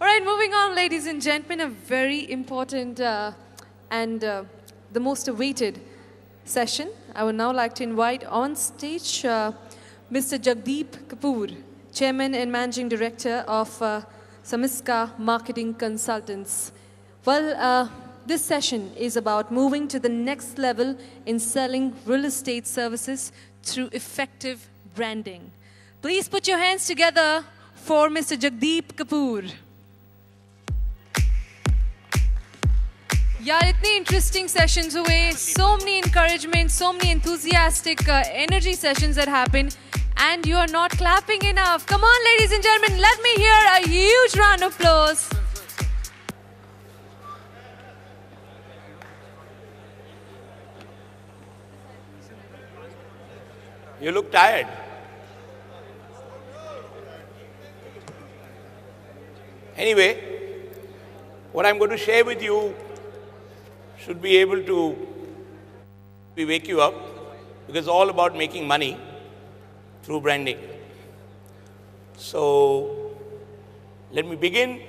All right, moving on, ladies and gentlemen, a very important and the most awaited session. I would now like to invite on stage Mr. Jagdeep Kapoor, Chairman and Managing Director of Samiska Marketing Consultants. Well, this session is about moving to the next level in selling real estate services through effective branding. Please put your hands together for Mr. Jagdeep Kapoor. यार इतनी interesting sessions हुए, so many encouragement, so many enthusiastic energy sessions that happened, and you are not clapping enough. Come on, ladies and gentlemen, let me hear a huge round of applause. You look tired. Anyway, what I'm going to share with you should be able to wake you up, because it's all about making money through branding. So let me begin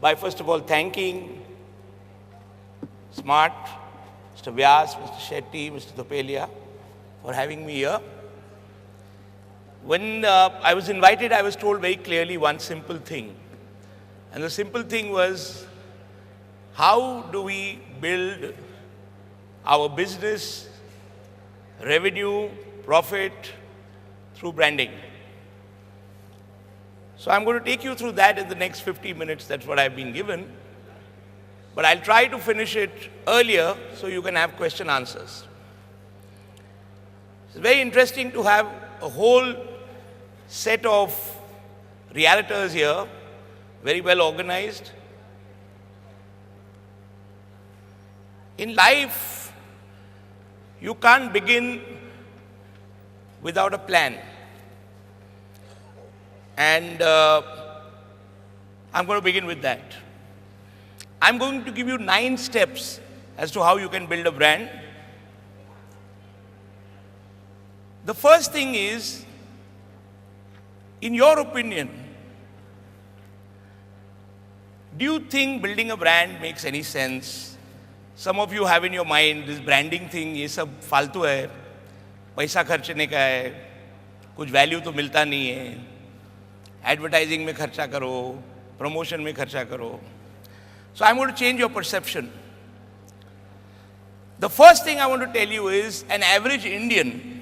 by first of all thanking Smart, Mr. Vyas, Mr. Shetty, Mr. Topelia for having me here. When I was invited, I was told very clearly one simple thing. And the simple thing was, how do we build our business, revenue, profit through branding? So I'm going to take you through that in the next 50 minutes. That's what I've been given. But I'll try to finish it earlier so you can have question answers. It's very interesting to have a whole set of realtors here, very well organized. In life, you can't begin without a plan. And I'm going to begin with that. I'm going to give you 9 steps as to how you can build a brand. The first thing is, in your opinion, do you think building a brand makes any sense? Some of you have in your mind this branding thing, ये सब फालतू है, पैसा खर्चने का है, कुछ value तो मिलता नहीं है, एडवर्टाइजिंग में खर्चा करो, प्रमोशन में खर्चा करो. So I'm going to change your perception. The first thing I want to tell you is, an average Indian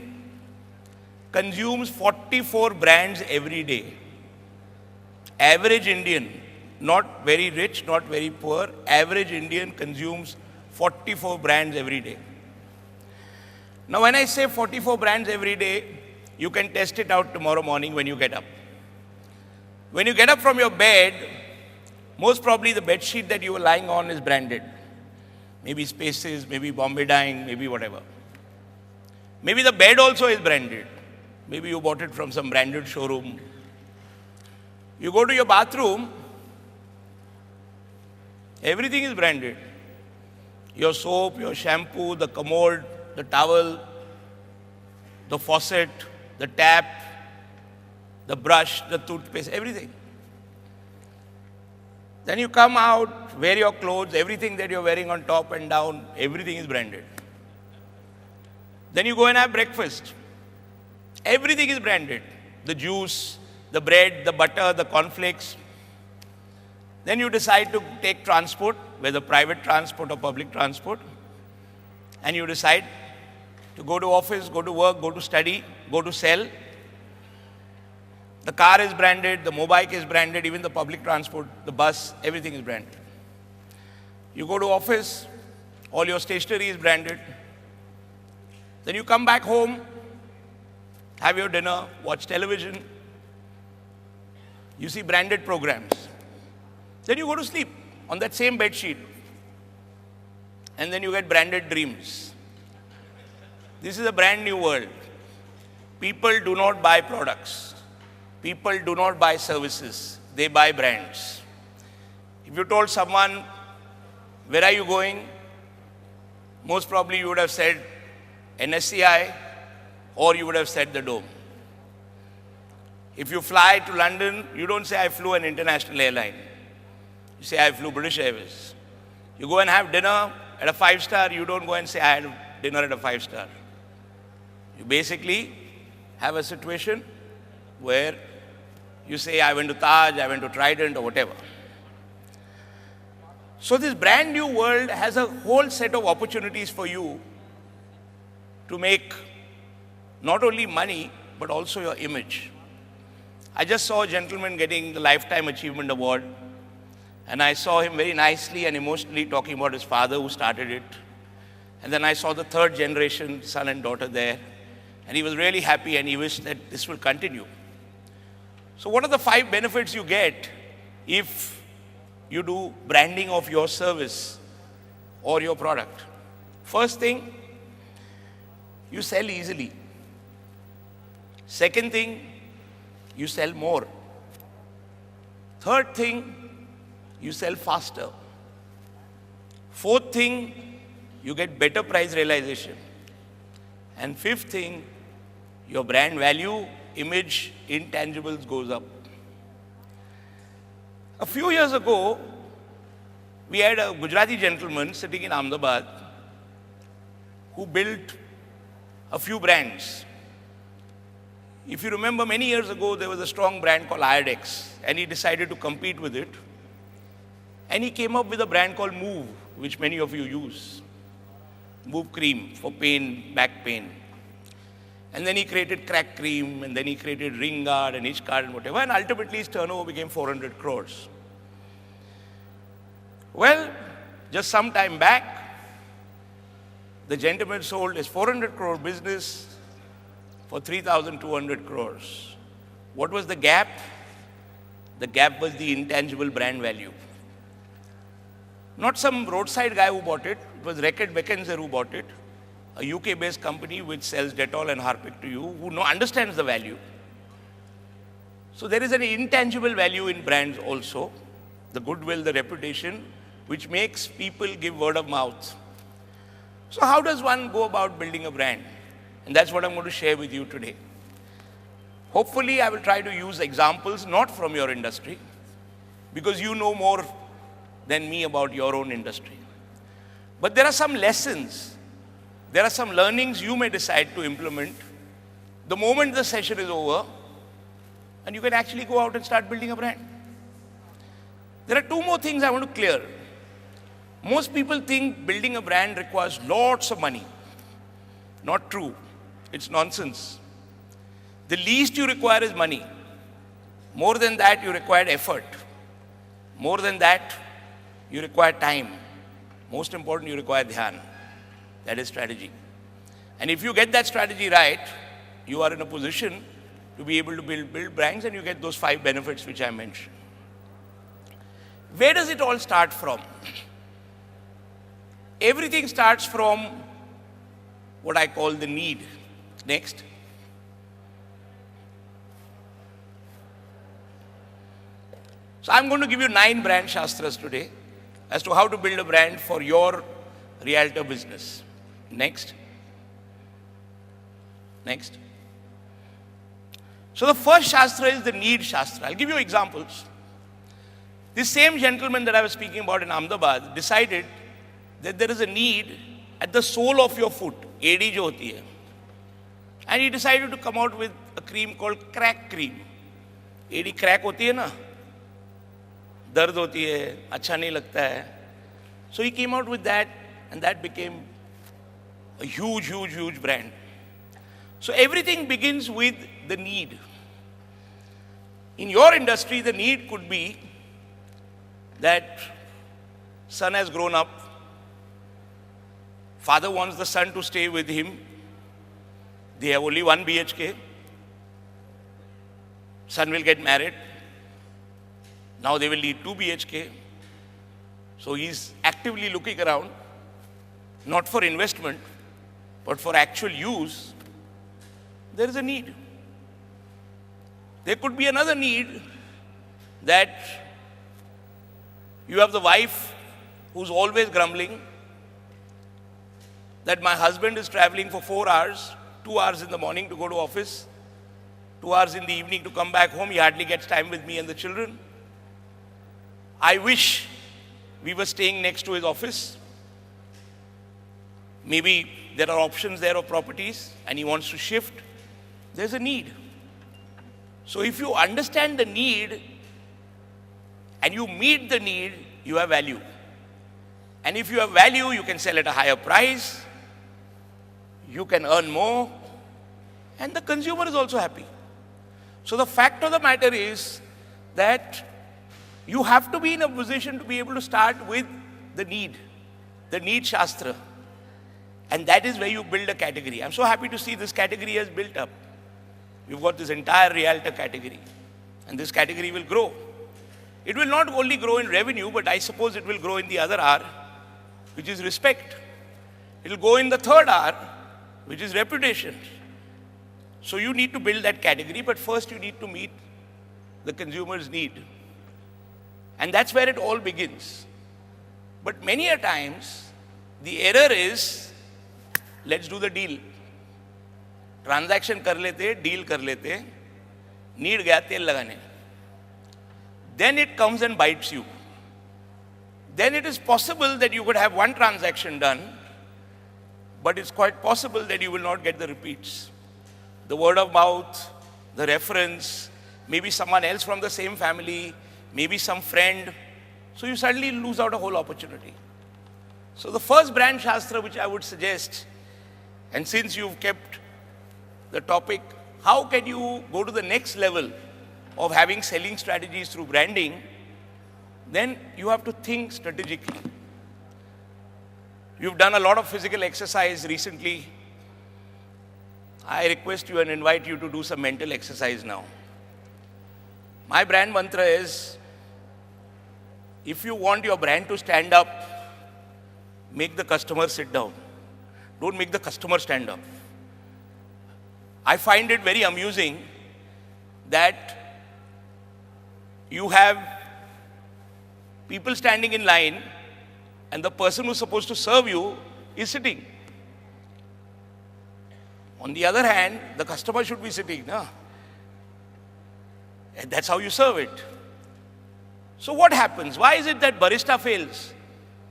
consumes 44 brands every day. Average Indian, not very rich, not very poor, average Indian consumes 44 brands every day. Now when I say 44 brands every day, you can test it out tomorrow morning when you get up. When you get up from your bed, most probably the bed sheet that you were lying on is branded. Maybe Spaces, maybe Bombay Dyeing, maybe whatever. Maybe the bed also is branded. Maybe you bought it from some branded showroom. You go to your bathroom, everything is branded. Your soap, your shampoo, the commode, the towel, the faucet, the tap, the brush, the toothpaste, everything. Then you come out, wear your clothes, everything that you're wearing on top and down, everything is branded. Then you go and have breakfast. Everything is branded. The juice, the bread, the butter, the cornflakes. Then you decide to take transport, whether private transport or public transport, and you decide to go to office, go to work, go to study, go to sell. The car is branded, the mobike is branded, even the public transport, the bus, everything is branded. You go to office, all your stationery is branded. Then you come back home, have your dinner, watch television. You see branded programs. Then you go to sleep on that same bed sheet. And then you get branded dreams. This is a brand new world. People do not buy products. People do not buy services. They buy brands. If you told someone, where are you going? Most probably you would have said NSCI, or you would have said the Dome. If you fly to London, you don't say, I flew an international airline. You say, I flew British Airways. You go and have dinner at a 5-star, you don't go and say, I had dinner at a 5-star. You basically have a situation where you say, I went to Taj, I went to Trident, or whatever. So this brand new world has a whole set of opportunities for you to make not only money, but also your image. I just saw a gentleman getting the Lifetime Achievement Award, and I saw him very nicely and emotionally talking about his father who started it. And then I saw the third generation, son and daughter there, and he was really happy and he wished that this will continue. So what are the 5 benefits you get if you do branding of your service or your product? First thing, you sell easily. Second thing, you sell more. Third thing, you sell faster. Fourth thing, you get better price realization. And fifth thing, your brand value, image, intangibles goes up. A few years ago, we had a Gujarati gentleman sitting in Ahmedabad who built a few brands. If you remember, many years ago, there was a strong brand called Iodex, and he decided to compete with it. And he came up with a brand called Move, which many of you use. Move cream for pain, back pain. And then he created crack cream, and then he created ring guard and itch guard and whatever, and ultimately his turnover became 400 crores. Well, just some time back, the gentleman sold his 400 crore business for 3,200 crores. What was the gap? The gap was the intangible brand value. Not some roadside guy who bought it. It was Reckitt Beckinsale who bought it, a UK-based company which sells Dettol and Harpic to you, who understands the value. So there is an intangible value in brands also, the goodwill, the reputation, which makes people give word of mouth. So how does one go about building a brand? And that's what I'm going to share with you today. Hopefully, I will try to use examples not from your industry, because you know more than me about your own industry. But there are some lessons, there are some learnings you may decide to implement the moment the session is over, and you can actually go out and start building a brand. There are 2 more things I want to clear. Most people think building a brand requires lots of money. Not true. It's nonsense. The least you require is money. More than that, you require effort. More than that, you require time. Most important, you require dhyan. That is strategy. And if you get that strategy right, you are in a position to be able to build brands, and you get those 5 benefits which I mentioned. Where does it all start from? Everything starts from what I call the need. Next. So I'm going to give you 9 brand shastras today as to how to build a brand for your realtor business. Next. Next. So the first shastra is the need shastra. I'll give you examples. This same gentleman that I was speaking about in Ahmedabad decided that there is a need at the sole of your foot, AD jo hoti hai. And he decided to come out with a cream called crack cream. AD crack hoti hai na? Dard hoti hai, acha nahi lagta hai. So he came out with that, and that became a huge, huge, huge brand. So everything begins with the need. In your industry, the need could be that son has grown up, father wants the son to stay with him, they have only 1 BHK, son will get married, now they will need 2 BHK, so he's actively looking around, not for investment, but for actual use. There is a need. There could be another need that you have the wife who's always grumbling that my husband is traveling for 4 hours, 2 hours in the morning to go to office, 2 hours in the evening to come back home. He hardly gets time with me and the children. I wish we were staying next to his office. Maybe there are options there of properties and he wants to shift. There's a need. So if you understand the need and you meet the need, you have value. And if you have value, you can sell at a higher price, you can earn more, and the consumer is also happy. So the fact of the matter is that you have to be in a position to be able to start with the need shastra. And that is where you build a category. I'm so happy to see this category has built up. We've got this entire realtor category. And this category will grow. It will not only grow in revenue, but I suppose it will grow in the other R, which is respect. It will go in the third R, which is reputation. So you need to build that category, but first you need to meet the consumer's need. And that's where it all begins. But many a times, the error is, let's do the deal. Transaction कर लेते, deal कर लेते, need गया तेल लगाने. Then it comes and bites you. Then it is possible that you could have one transaction done, but it's quite possible that you will not get the repeats. The word of mouth, the reference, maybe someone else from the same family, maybe some friend. So you suddenly lose out a whole opportunity. So the first brand shastra which I would suggest, and since you've kept the topic, how can you go to the next level of having selling strategies through branding, then you have to think strategically. You've done a lot of physical exercise recently. I request you and invite you to do some mental exercise now. My brand mantra is, if you want your brand to stand up, make the customer sit down. Don't make the customer stand up. I find it very amusing that you have people standing in line and the person who's supposed to serve you is sitting. On the other hand, the customer should be sitting. No? And that's how you serve it. So what happens? Why is it that barista fails?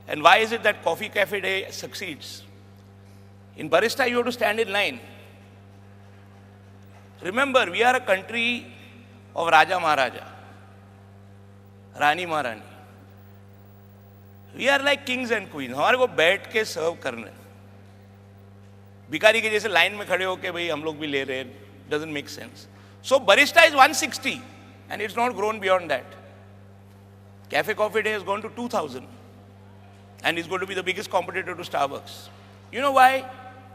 And why is it that Coffee Cafe Day succeeds? In barista, you have to stand in line. Remember, we are a country of Raja Maharaja, Rani Maharani. We are like kings and queens. हमारे को बैठ के सर्व करना है. भिखारी के जैसे line में खड़े होके भाई हम लोग भी ले रहे हैं. Doesn't make sense. So barista is 160 and it's not grown beyond that. Cafe Coffee Day has gone to 2,000 and is going to be the biggest competitor to Starbucks. You know why?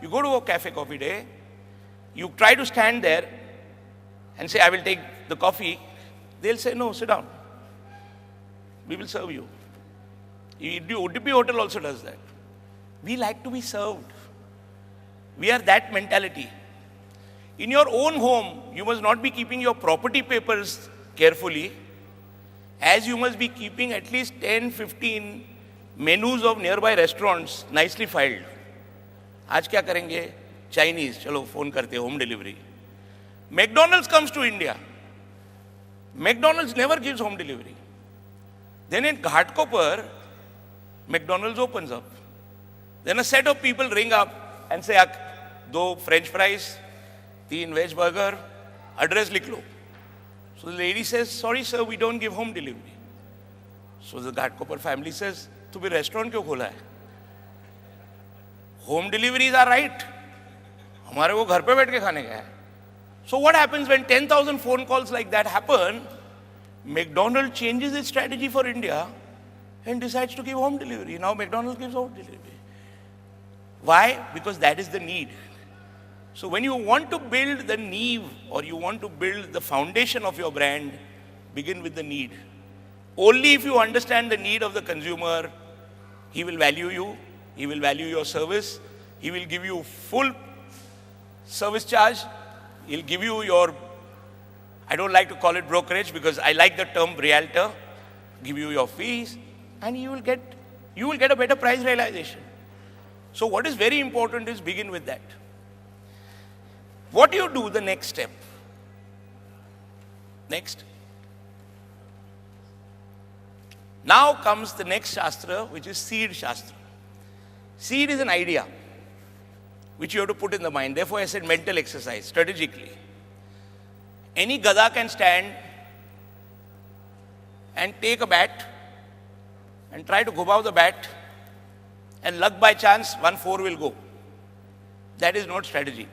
You go to a Cafe Coffee Day, you try to stand there and say, I will take the coffee. They'll say, no, sit down. We will serve you. Udupi Hotel also does that. We like to be served. We are that mentality. In your own home, you must not be keeping your property papers carefully, as you must be keeping at least 10, 15 menus of nearby restaurants nicely filed. आज क्या करेंगे? Chinese, चलो phone करते home delivery. McDonald's comes to India. McDonald's never gives home delivery. Then in Ghatkopar, McDonald's opens up. Then a set of people ring up and say, 2 French fries, 3 veg burger, address likh lo. So the lady says, sorry sir, we don't give home delivery. So the Ghatkopar family says, तू भी restaurant क्यों खोला है? Home deliveries are right. हमारे को घर पे बैठ के खाने का है. So what happens when 10,000 phone calls like that happen? McDonald's changes its strategy for India and decides to give home delivery. Now McDonald's gives home delivery. Why? Because that is the need. So when you want to build the neve or you want to build the foundation of your brand, begin with the need. Only if you understand the need of the consumer, he will value you, he will value your service, he will give you full service charge, he'll give you your, I don't like to call it brokerage because I like the term realtor, give you your fees, and you will get a better price realization. So what is very important is begin with that. What do you do the next step? Next. Now comes the next Shastra, which is Seed Shastra. Seed is an idea which you have to put in the mind. Therefore, I said mental exercise, strategically. Any Gada can stand and take a bat and try to go the bat, and luck by chance, 1-4 will go. That is not strategy.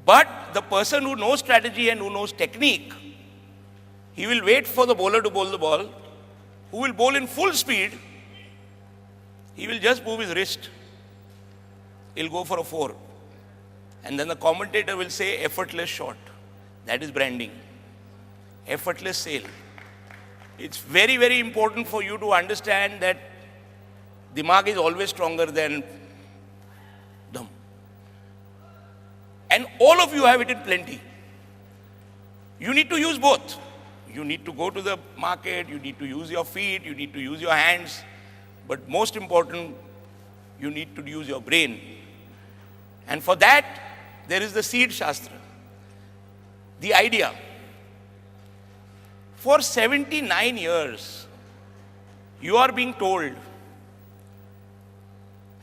But the person who knows strategy and who knows technique, he will wait for the bowler to bowl the ball, who will bowl in full speed. He will just move his wrist. He'll go for a 4. And then the commentator will say, effortless shot. That is branding. Effortless sale. It's very, very important for you to understand that Dimag is always stronger than Dham. And all of you have it in plenty. You need to use both. You need to go to the market, you need to use your feet, you need to use your hands. But most important, you need to use your brain. And for that, there is the Seed Shastra. The idea. For 79 years, you are being told,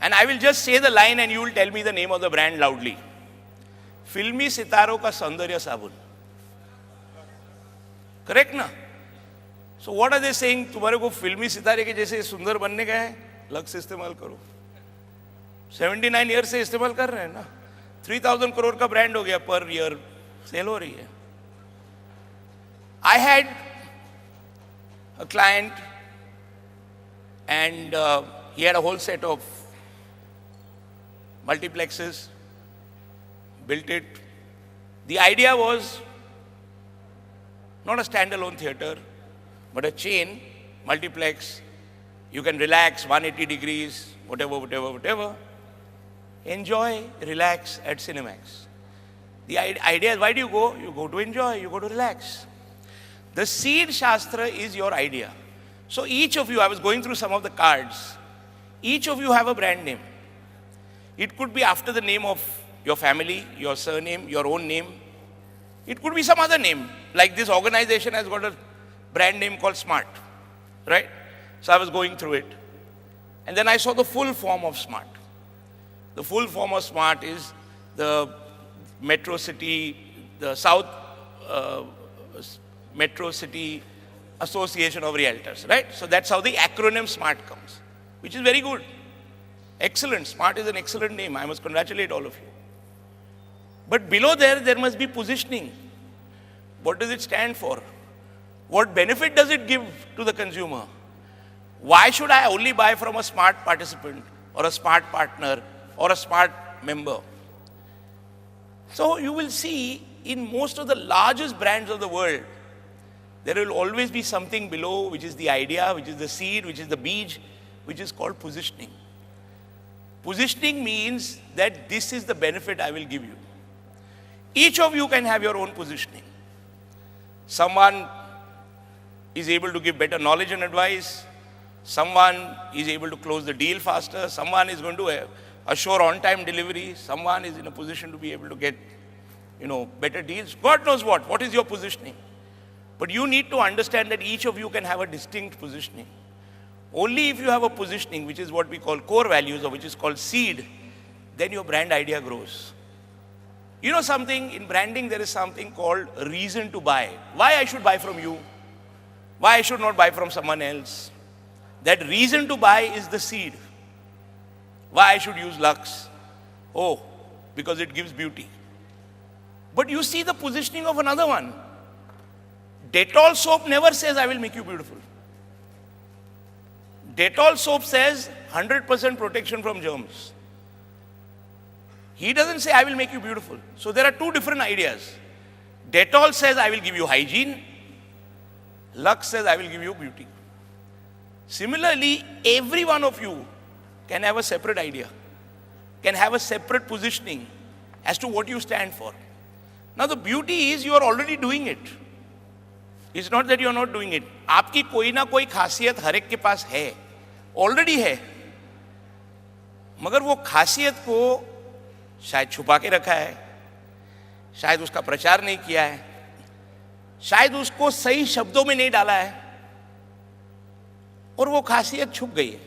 and I will just say the line and you will tell me the name of the brand loudly. Filmi Sitaro ka Saundarya Sabun. Correct na? So what are they saying? तुम्हारे को फिल्मी सितारे के जैसे सुंदर बनने का है, लग से इस्तेमाल करो. 79 years से इस्तेमाल कर रहे हैं ना. 3,000 crore का ब्रांड हो गया, per year सेल हो रही है. I had a client and he had a whole set of multiplexes, built it. The idea was not a standalone theater, but a chain, multiplex. You can relax 180 degrees, whatever. Enjoy, relax at Cinemax. The idea is, why do you go? You go to enjoy, you go to relax. The Seed Shastra is your idea. So each of you, I was going through some of the cards, each of you have a brand name. It could be after the name of your family, your surname, your own name. It could be some other name. Like this organization has got a brand name called Smart, right? So I was going through it. And then I saw the full form of Smart. The full form of Smart is the Metro City, the South Metro City Association of Realtors, right? So that's how the acronym SMART comes, which is very good. Excellent. SMART is an excellent name. I must congratulate all of you. But below there must be positioning. What does it stand for? What benefit does it give to the consumer? Why should I only buy from a SMART participant or a SMART partner or a SMART member? So you will see in most of the largest brands of the world, there will always be something below, which is the idea, which is the seed, which is the beej, which is called positioning. Positioning means that this is the benefit I will give you. Each of you can have your own positioning. Someone is able to give better knowledge and advice. Someone is able to close the deal faster. Someone is going to assure on-time delivery. Someone is in a position to be able to get, better deals. God knows what. What is your positioning? But you need to understand that each of you can have a distinct positioning. Only if you have a positioning, which is what we call core values or which is called seed, then your brand idea grows. You know something, in branding there is something called reason to buy. Why I should buy from you? Why I should not buy from someone else? That reason to buy is the seed. Why I should use Lux? Oh, because it gives beauty. But you see the positioning of another one. Dettol soap never says, I will make you beautiful. Dettol soap says 100% protection from germs. He doesn't say, I will make you beautiful. So there are two different ideas. Dettol says, I will give you hygiene. Lux says, I will give you beauty. Similarly, every one of you can have a separate idea, can have a separate positioning as to what you stand for. Now the beauty is you are already doing it. It's not that you are not doing it. आपकी कोई ना कोई खासियत हर एक के पास है, already है. मगर वो खासियत को शायद छुपा के रखा है, शायद उसका प्रचार नहीं किया है, शायद उसको सही शब्दों में नहीं डाला है, और वो खासियत छुप गई है।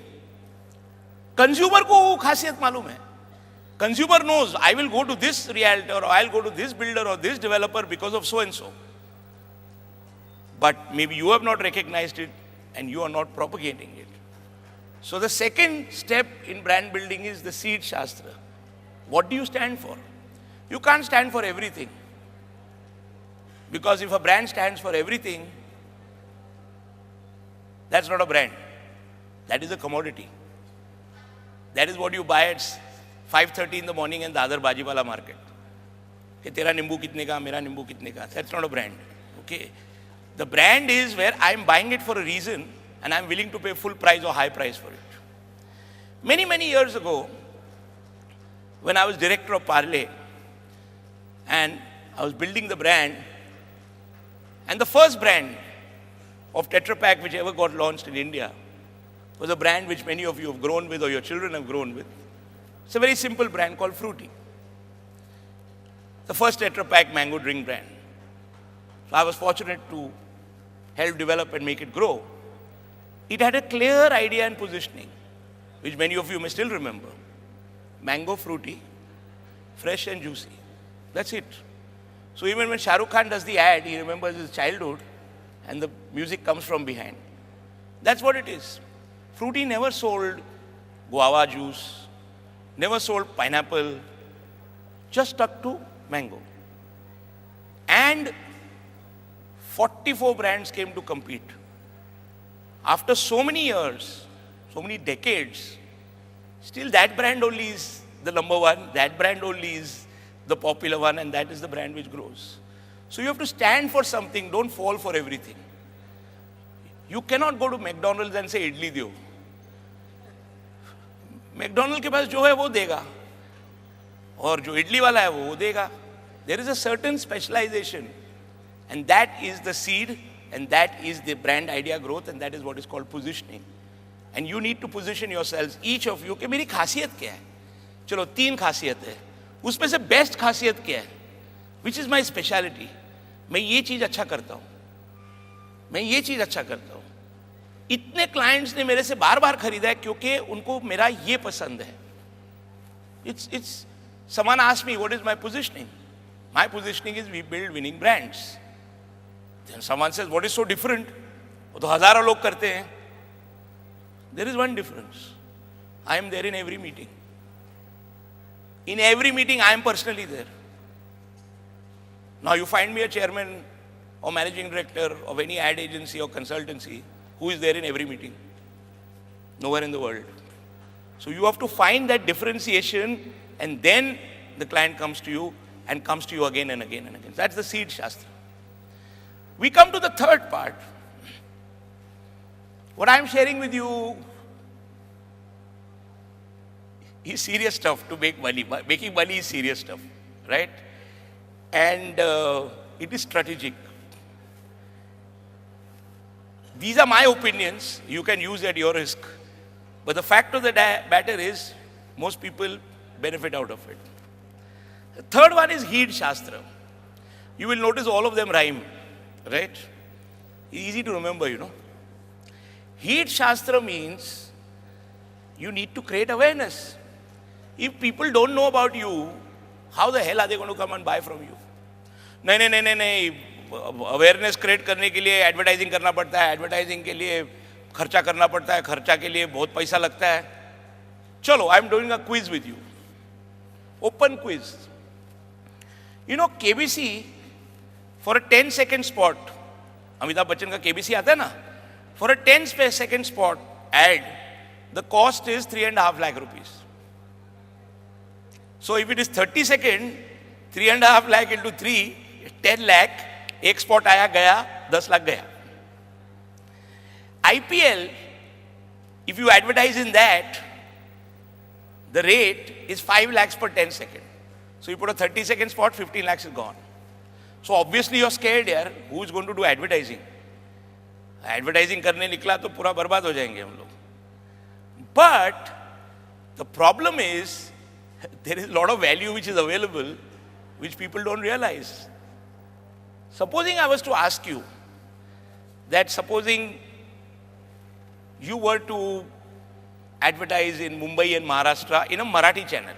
कंज्यूमर को वो खासियत मालूम है। Consumer knows I will go to this realtor or I'll go to this builder or this developer because of so and so. But maybe you have not recognized it and you are not propagating it. So the second step in brand building is the seed shastra. What do you stand for? You can't stand for everything. Because if a brand stands for everything, that's not a brand. That is a commodity. That is what you buy at 5:30 in the morning in the other Bajipala market. कि तेरा नींबू कितने का, मेरा नींबू कितने का. That's not a brand. Okay. The brand is where I am buying it for a reason and I am willing to pay full price or high price for it. Many, many years ago, when I was director of Parle and I was building the brand, and the first brand of Tetra Pak which ever got launched in India was a brand which many of you have grown with or your children have grown with. It's a very simple brand called Fruity. The first Tetra Pak mango drink brand. So I was fortunate to help develop and make it grow. It had a clear idea and positioning, which many of you may still remember. Mango Fruity, fresh and juicy. That's it. So even when Shah Rukh Khan does the ad, he remembers his childhood and the music comes from behind. That's what it is. Fruity never sold guava juice, never sold pineapple, just stuck to mango. And 44 brands came to compete. After so many years, so many decades, still that brand only is the number one, that brand only is the popular one, and that is the brand which grows. So you have to stand for something, don't fall for everything. You cannot go to McDonald's and say, idli deo. McDonald's के पास जो है वो देगा और जो इडली वाला है वो देगा. There is a certain specialization, and that is the seed, and that is the brand idea growth, and that is what is called positioning. And you need to position yourselves, each of you, कि मेरी खासियत क्या है. चलो 3 खासियत है, उसमें से बेस्ट खासियत क्या है, which is my speciality. मैं ये चीज अच्छा करता हूँ, मैं ये चीज अच्छा करता हूँ. इतने क्लाइंट्स ने मेरे से बार बार खरीदा है क्योंकि उनको मेरा ये पसंद है. It's someone asked me what is my positioning. My positioning is we build winning brands. Then someone says what is so different. वो तो हजारों लोग करते हैं. There is one difference. I am there in every meeting. In every meeting I am personally there. Now you find me a chairman or managing director of any ad agency or consultancy who is there in every meeting. Nowhere in the world. So you have to find that differentiation, and then the client comes to you and comes to you again and again and again. That's the seed shastra. We come to the third part. What I'm sharing with you is serious stuff to make money. Making money is serious stuff, right? And it is strategic. These are my opinions. You can use at your risk. But the fact of the matter is, most people benefit out of it. The third one is Heed Shastra. You will notice all of them rhyme, right? Easy to remember, you know. Heed Shastra means you need to create awareness. If people don't know about you, how the hell are they going to come and buy from you? नहीं, awareness create करने के लिए advertising करना पड़ता है, advertising के लिए खर्चा करना पड़ता है, खर्चा के लिए बहुत पैसा लगता है. चलो, I am doing a quiz with you, open quiz. You know KBC for a 10-second spot, Amitabh Bachchan का केबीसी आता है ना, for a 10-second spot ad the cost is 3.5 lakh rupees. So if it is 30 seconds, 3.5 lakh into 3, 10 lakh. एक spot आया गया, 10 लाख गया. IPL, if you advertise in that, the rate is 5 lakhs per 10 seconds. So you put a 30-second spot, 15 lakhs is gone. So obviously you're scared here. Who is going to do advertising? Advertising करने निकला तो पूरा बर्बाद हो जाएंगे हम लोग. But the problem is there is a lot of value which is available, which people don't realize. Supposing I was to ask you that supposing you were to advertise in Mumbai and Maharashtra in a Marathi channel?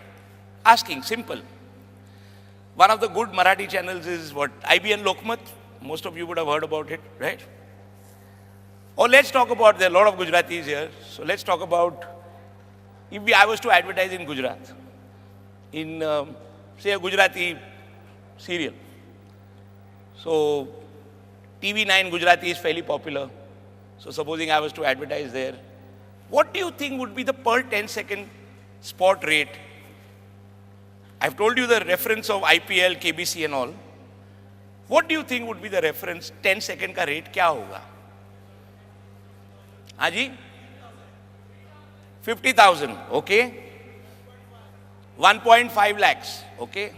Asking, simple. One of the good Marathi channels is what? IBN Lokmat. Most of you would have heard about it, right? Or let's talk about, there are a lot of Gujaratis here. So let's talk about, if I was to advertise in Gujarat, in say a Gujarati serial. So TV9 Gujarati is fairly popular. So supposing I was to advertise there, what do you think would be the per 10-second spot rate? I've told you the reference of IPL, KBC and all. What do you think would be the reference 10-second का rate क्या होगा? हाँ जी? 50,000, okay? 1.5 lakhs, okay?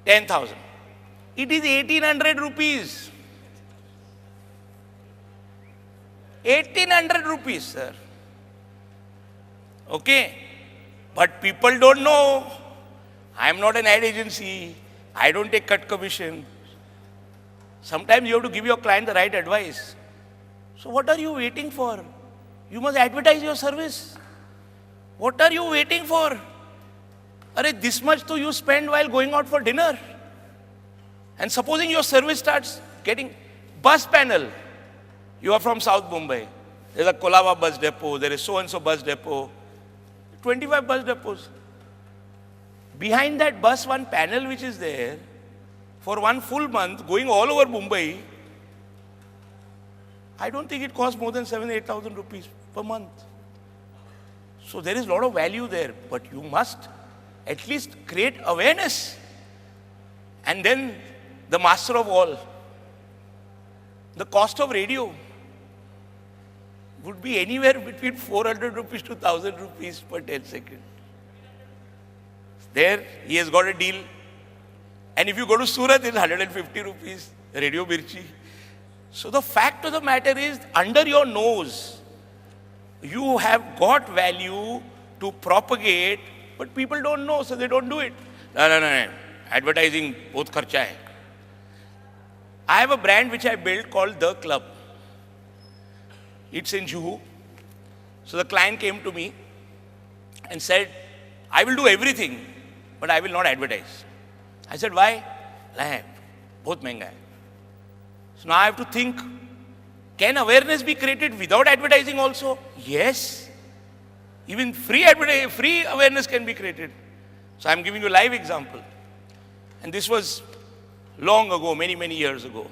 10,000. It is 1,800 rupees. 1,800 rupees, sir. Okay? But people don't know. I am not an ad agency. I don't take cut commission. Sometimes you have to give your client the right advice. So what are you waiting for? You must advertise your service. What are you waiting for? Arey, this much to you spend while going out for dinner. And supposing your service starts getting bus panel. You are from South Mumbai. There's a Kolaba bus depot. There is so-and-so bus depot. 25 bus depots. Behind that bus, one panel which is there, for one full month, going all over Mumbai, I don't think it costs more than 7,000-8,000 rupees per month. So there is a lot of value there, but you must at least create awareness. And then the master of all, the cost of radio would be anywhere between 400 rupees to 1,000 rupees per 10 seconds. There, he has got a deal. And if you go to Surat, it's 150 rupees, Radio Mirchi. So the fact of the matter is, under your nose, you have got value to propagate, but people don't know, so they don't do it. No. Advertising, both kharcha hai. I have a brand which I built called The Club. It's in Juhu. So the client came to me and said, I will do everything, but I will not advertise. I said, why? Bahut mehenga hai. So now I have to think, can awareness be created without advertising also? Yes. Even free awareness can be created. So I'm giving you a live example. And this was long ago, many years ago.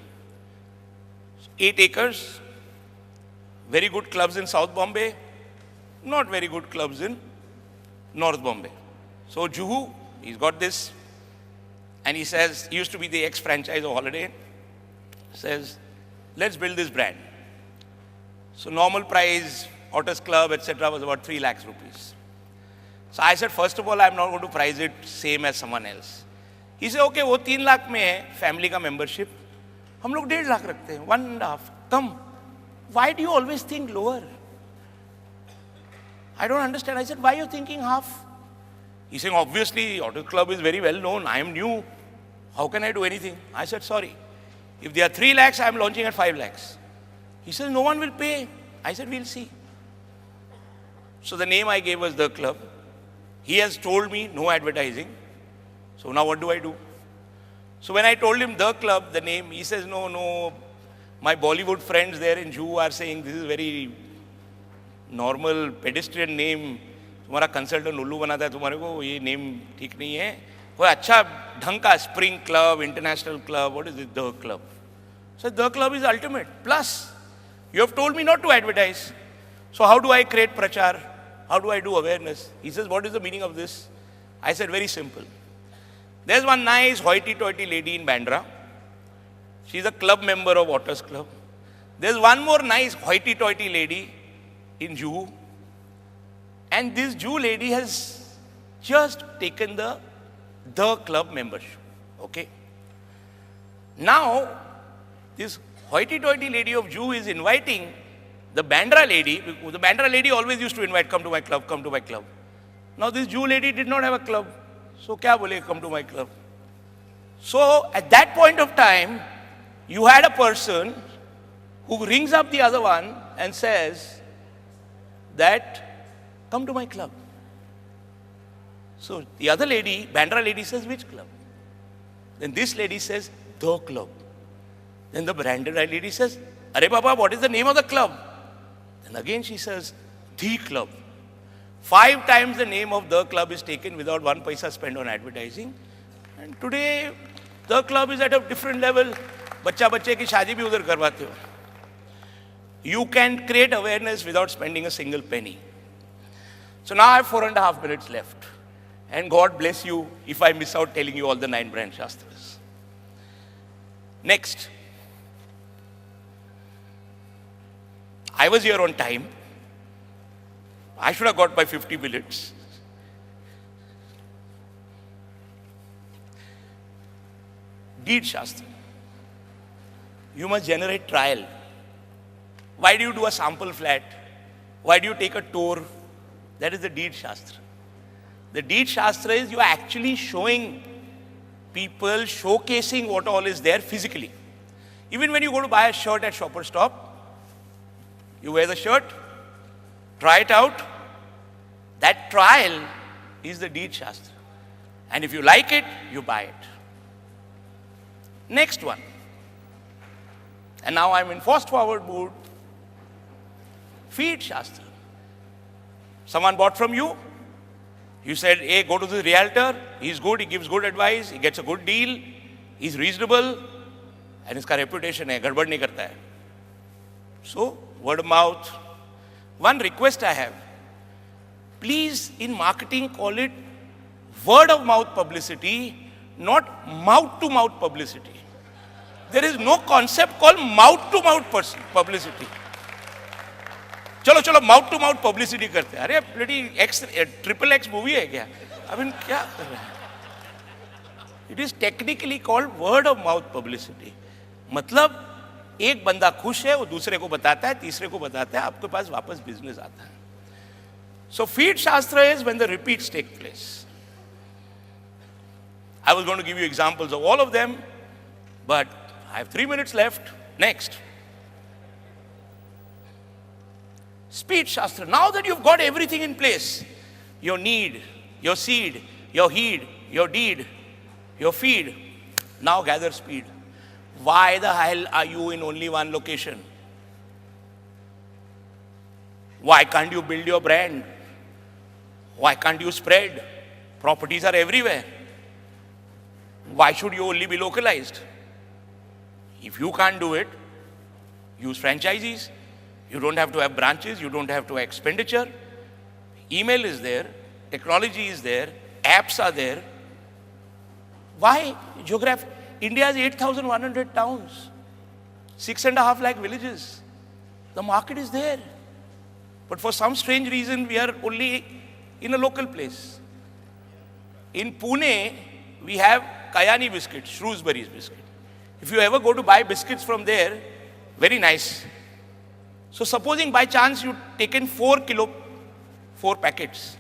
8 acres, very good clubs in South Bombay, not very good clubs in North Bombay. So Juhu, he's got this, and he says, he used to be the ex-franchise of Holiday, says, let's build this brand. So normal price, Otis Club, etc. was about 3 lakhs rupees. So I said, first of all, I'm not going to price it same as someone else. He said, okay, वो 3 लाख में है family का membership, हम लोग 1.5 लाख रखते हैं, 1.5. Come, why do you always think lower? I don't understand. I said, why are you thinking half? He's saying, obviously, Otis Club is very well known. I am new. How can I do anything? I said, sorry. If they are 3 lakhs, I am launching at 5 lakhs. He says, no one will pay. I said, we'll see. So the name I gave was The Club. He has told me no advertising. So now what do I do? So when I told him The Club, the name, he says, no, my Bollywood friends there in Juhu are saying this is very normal pedestrian name. तुम्हारा consultant उल्लू बनाता है तुम्हारे को, ये name ठीक नहीं है. कोई अच्छा ढंग का spring club, international club, what is it? The club. So the club is ultimate. Plus you have told me not to advertise. So how do I create प्रचार? How do I do awareness? He says, what is the meaning of this? I said, very simple. There is one nice hoity-toity lady in Bandra. She is a club member of Otis Club. There is one more nice hoity-toity lady in Juhu. And this Jew lady has just taken the club membership. Okay. Now, this hoity-toity lady of Jew is inviting the Bandra lady. The Bandra lady always used to invite, come to my club, come to my club. Now this Jew lady did not have a club. So kya bole, come to my club. So at that point of time, you had a person who rings up the other one and says, that come to my club. So the other lady, Bandra lady, says, which club? Then this lady says, the club. Then the Bandra lady says, Arey Baba, what is the name of the club? Then again she says, the club. 5 times the name of the club is taken without 1 paisa spent on advertising. And today, the club is at a different level. बच्चा बच्चे की शादी भी उधर करवाते हो. You can create awareness without spending a single penny. So now I have 4.5 minutes left. And God bless you if I miss out telling you all the 9 brand shastras. Next. I was here on time. I should have got by 50 minutes. Deed Shastra. You must generate trial. Why do you do a sample flat? Why do you take a tour? That is the Deed Shastra. The Deed Shastra is you are actually showing people, showcasing what all is there physically. Even when you go to buy a shirt at Shoppers Stop, you wear the shirt, try it out. That trial is the Deed Shastra. And if you like it, you buy it. Next one. And now I'm in fast forward mood. Feed Shastra. Someone bought from you. You said, hey, go to the realtor. He's good. He gives good advice. He gets a good deal. He's reasonable. And his reputation hai. Gadbad nahi karta hai. So, word of mouth. One request I have. Please, in marketing, call it word of mouth publicity, not mouth to mouth publicity. There is no concept called mouth to mouth publicity. चलो चलो mouth to mouth publicity करते हैं. अरे bloody XXX movie है क्या? I mean क्या कर रहे हैं? It is technically called word of mouth publicity. मतलब एक बंदा खुश है, वो दूसरे को बताता है, तीसरे को बताता है, आपके पास वापस बिजनेस आता है. So feed Shastra is when the repeats take place. I was going to give you examples of all of them, but I have 3 minutes left. Next. Speed Shastra. Now that you've got everything in place, your need, your seed, your heed, your deed, your feed, now gather speed. Why the hell are you in only one location? Why can't you build your brand? Why can't you spread? Properties are everywhere. Why should you only be localized? If you can't do it, use franchisees. You don't have to have branches. You don't have to have expenditure. Email is there. Technology is there. Apps are there. Why? Geography. India has 8,100 towns. 6.5 lakh villages. The market is there. But for some strange reason, we are only in a local place. In Pune, we have Kayani biscuits, Shrewsbury's biscuit. If you ever go to buy biscuits from there, very nice. So supposing by chance you've taken 4 packets,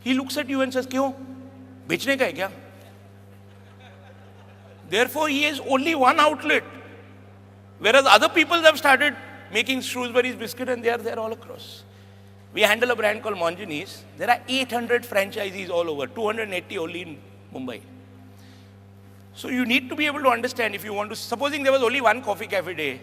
he looks at you and says, "Kyun? Bechne ka hai kya?" Therefore, he has only one outlet. Whereas other people have started making Shrewsbury's biscuit and they are there all across. We handle a brand called Monjani's. There are 800 franchisees all over, 280 only in Mumbai. So you need to be able to understand if you want to, supposing there was only one coffee cafe day,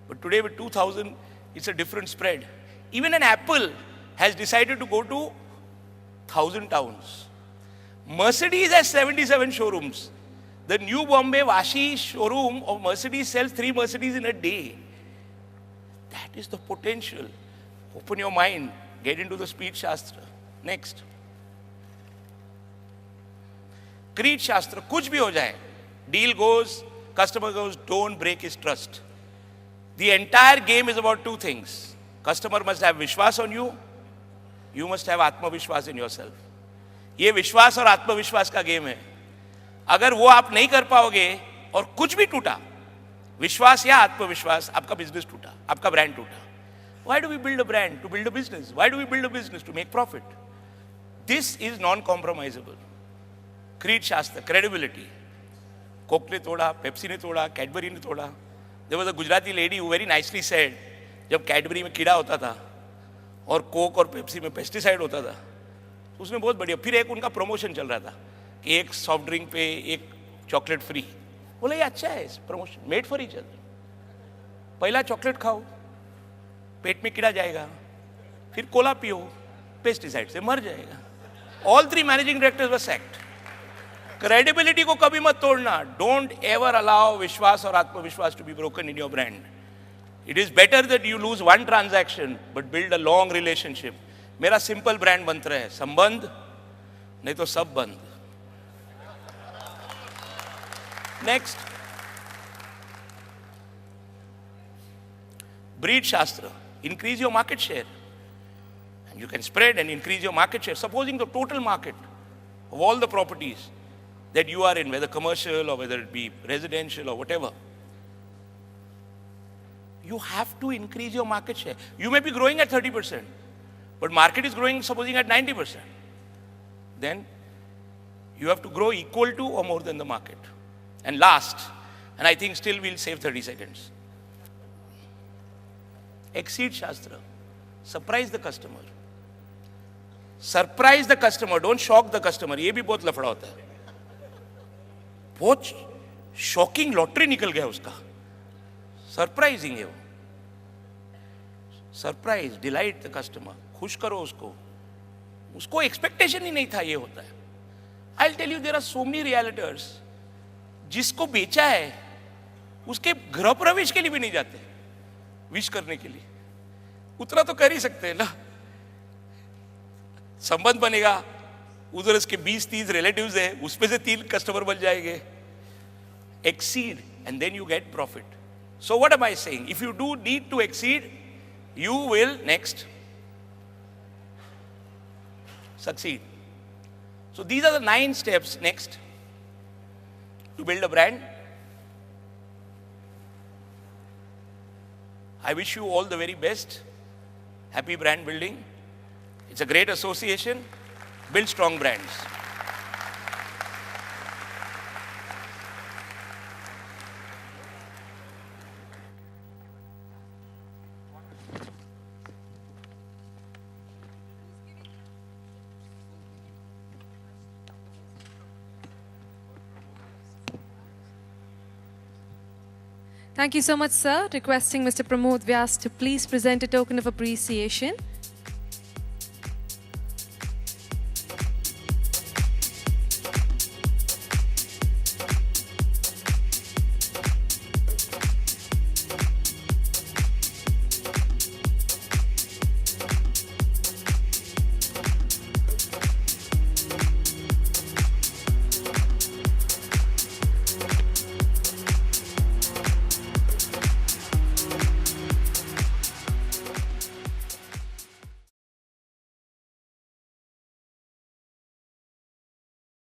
but today with 2,000, it's a different spread. Even an Apple has decided to go to 1,000 towns. Mercedes has 77 showrooms. The New Bombay Vashi showroom of Mercedes sells 3 Mercedes in a day. That is the potential. Open your mind. Get into the Speed Shastra. Next. Creed Shastra. Kuch bhi ho jaye. Deal goes, customer goes, don't break his trust. The entire game is about 2 things. Customer must have Vishwas on you. You must have Atma Vishwas in yourself. ये विश्वास और आत्मविश्वास का game है. अगर वो आप नहीं कर पाओगे और कुछ भी टूटा, विश्वास या आत्मविश्वास, आपका बिजनेस टूटा, आपका ब्रांड टूटा. Why do we build a brand? To build a business. Why do we build a business? To make profit. This is non-compromisable. Creed Shastra, credibility. Coke ने तोड़ा, Pepsi ने तोड़ा, Cadbury ने तोड़ा. There was a Gujarati lady who very nicely said, जब Cadbury में कीड़ा होता था, और कोक और पेप्सी में पेस्टिसाइड होता था, तो उसने बहुत बढ़िया, फिर एक उनका प्रमोशन चल रहा था कि एक सॉफ्ट ड्रिंक पे एक चॉकलेट फ्री। बोला ये अच्छा है, promotion made for each other. पहला चॉकलेट खाओ, पेट में कीड़ा जाएगा, फिर कोला पियो, पेस्टिसाइड से मर जाएगा। ऑल 3 मैनेजिंग डायरेक्टर्स वर सैक्ड। क्रेडिबिलिटी को कभी मत तोड़ना। डोंट एवर अलाउ विश्वास और आत्मविश्वास to be broken in your brand. It is better that you lose 1 transaction but build a long relationship. मेरा सिंपल ब्रांड मंत्र है, संबंध नहीं तो सब बंद। नेक्स्ट, ब्रीड शास्त्र, increase your market share, and you can spread and increase your market share. Supposing the total market of all the properties that you are in, whether commercial or whether it be residential or whatever, you have to increase your market share. You may be growing at 30%, but market is growing, supposing, at 90%. Then you have to grow equal to or more than the market. And last, and I think still we'll save 30 seconds, Exceed Shastra. Surprise the customer. Surprise the customer, don't shock the customer. ये भी बहुत लफड़ा होता है। बहुत shocking lottery निकल गया उसका। सरप्राइजिंग है वो। सरप्राइज, डिलाइट द कस्टमर, खुश करो उसको। उसको एक्सपेक्टेशन ही नहीं था ये होता है। I will tell you, there are so many realtors, जिसको बेचा है उसके गृह प्रवेश के लिए भी नहीं जाते विश करने के लिए। उतना तो कर ही सकते हैं ना, संबंध बनेगा, उधर उसके 20-30 रिलेटिव्स है, उसमें से 3 कस्टमर बन जाएंगे। Exceed and then you get profit. So what am I saying, if you do need to exceed, you will next succeed. So these are the 9 steps next to build a brand. I wish you all the very best. Happy brand building. It's a great association. Build strong brands. Thank you so much, sir. Requesting Mr. Pramod Vyas to please present a token of appreciation.